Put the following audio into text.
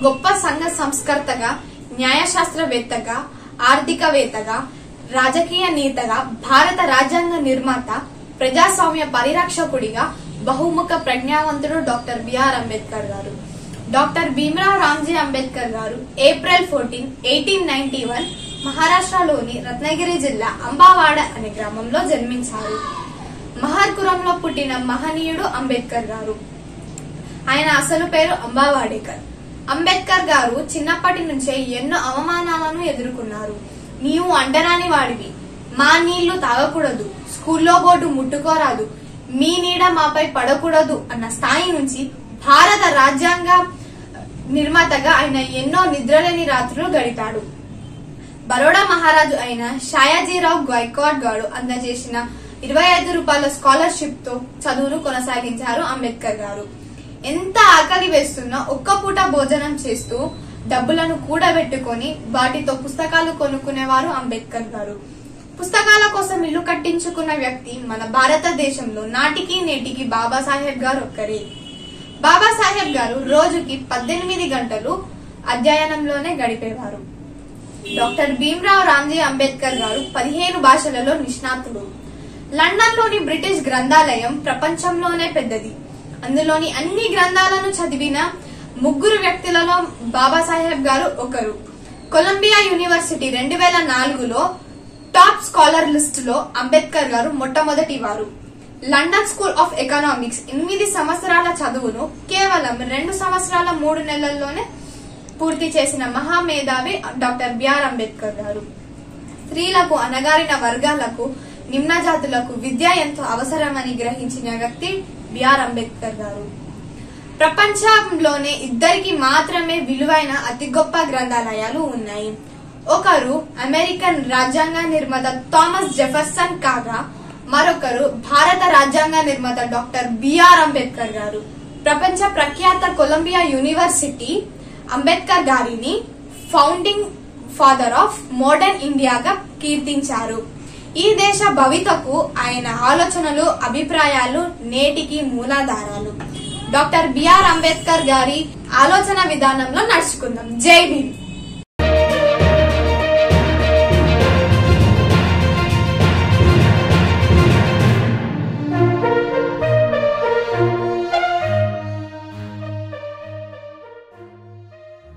గొప్ప సంఘ సంస్కర్తగా, న్యాయశాస్త్రవేత్తగా, ఆర్థికవేత్తగా, రాజకీయ నేతగా, భారత రాజ్యాంగ నిర్మాత, ప్రజాస్వామ్య పరిరక్షకుడిగా, బహుముఖ ప్రజ్ఞావంతుడు డాక్టర్ బిఆర్ అంబేద్కర్ గారు. డాక్టర్ భీమ్రావ్ రామ్జీ అంబేద్కర్ గారు ఏప్రిల్ 14, 1891 మహారాష్ట్రలోని రత్నగిరి జిల్లా అంబావాడ అనే గ్రామంలో జన్మించారు. మహర్పురంలో పుట్టిన మహనీయుడు అంబేద్కర్ గారు. ఆయన అసలు పేరు అంబావాడేకర్. అంబేద్కర్ గారు చిన్నప్పటి నుంచే ఎన్నో అవమానాలను ఎదుర్కొన్నారు. నీవు అంటరాని వాడివి, మా నీళ్లు తాగకూడదు, స్కూల్లో బోర్డు ముట్టుకోరాదు, మీ నీడ మాపై పడకూడదు అన్న స్థాయి నుంచి భారత రాజ్యాంగ నిర్మాతగా ఆయన ఎన్నో నిద్రలేని రాత్రులు గడిపాడు. బరోడా మహారాజు అయిన షాయాజీరావు గైక్వాడ్ గారు అందజేసిన 25 రూపాయల స్కాలర్షిప్ తో చదువును కొనసాగించారు అంబేద్కర్ గారు. ఎంత ఆకలి వేస్తున్నా ఒక్క పూట భోజనం చేస్తూ డబ్బులను కూడబెట్టుకుని వాటితో పుస్తకాలు కొనుక్కునేవారు అంబేద్కర్ గారు. పుస్తకాల కోసం ఇల్లు కట్టించుకున్న వ్యక్తి మన భారతదేశంలో నాటికి నేటికి బాబాసాహెబ్ గారు ఒక్కరే. బాబాసాహెబ్ గారు రోజుకి 18 గంటలు అధ్యయనంలోనే గడిపేవారు. డాక్టర్ భీమ్రావ్ రామ్జీ అంబేద్కర్ గారు 15 భాషలలో నిష్ణాతుడు. లండన్ లోని బ్రిటిష్ గ్రంథాలయం ప్రపంచంలోనే పెద్దది. అందులోని అన్ని గ్రంథాలను చదివిన 3 వ్యక్తులలో బాబాసాహెబ్ గారు ఒకరు. కొలంబియా యూనివర్సిటీ 2004లో టాప్ స్కాలర్ లిస్ట్ లో అంబేద్కర్ గారు మొట్టమొదటి వారు. లండన్ స్కూల్ ఆఫ్ ఎకనామిక్స్ 8 సంవత్సరాల చదువును కేవలం 2 సంవత్సరాల 3 నెలల్లోనే పూర్తి చేసిన మహామేధావి డాక్టర్ బిఆర్ అంబేద్కర్ గారు. స్త్రీలకు, అణగారిన వర్గాలకు, నిమ్న జాతులకు విద్య ఎంతో అవసరమని గ్రహించిన వ్యక్తి బిఆర్ అంబేద్కర్ గారు. ప్రపంచంలోనే 2 మాత్రమే విలువైన అతి గొప్ప గ్రంథాలయాలు ఉన్నాయి. ఒకరు అమెరికన్ రాజ్యాంగ నిర్మాత థామస్ జెఫర్సన్ కాగా మరొకరు భారత రాజ్యాంగ నిర్మాత డాక్టర్ బిఆర్ అంబేద్కర్ గారు. ప్రపంచ ప్రఖ్యాత కొలంబియా యూనివర్సిటీ అంబేద్కర్ గారిని ఫౌండింగ్ ఫాదర్ ఆఫ్ మోడర్న్ ఇండియాగా కీర్తించారు. ఈ దేశ భవితకు ఆయన ఆలోచనలు, అభిప్రాయాలు నేటికి మూలాధారాలు. డాక్టర్ బిఆర్ అంబేద్కర్ గారి ఆలోచన విధానంలో నడుచుకుందాం. జై భీమ్.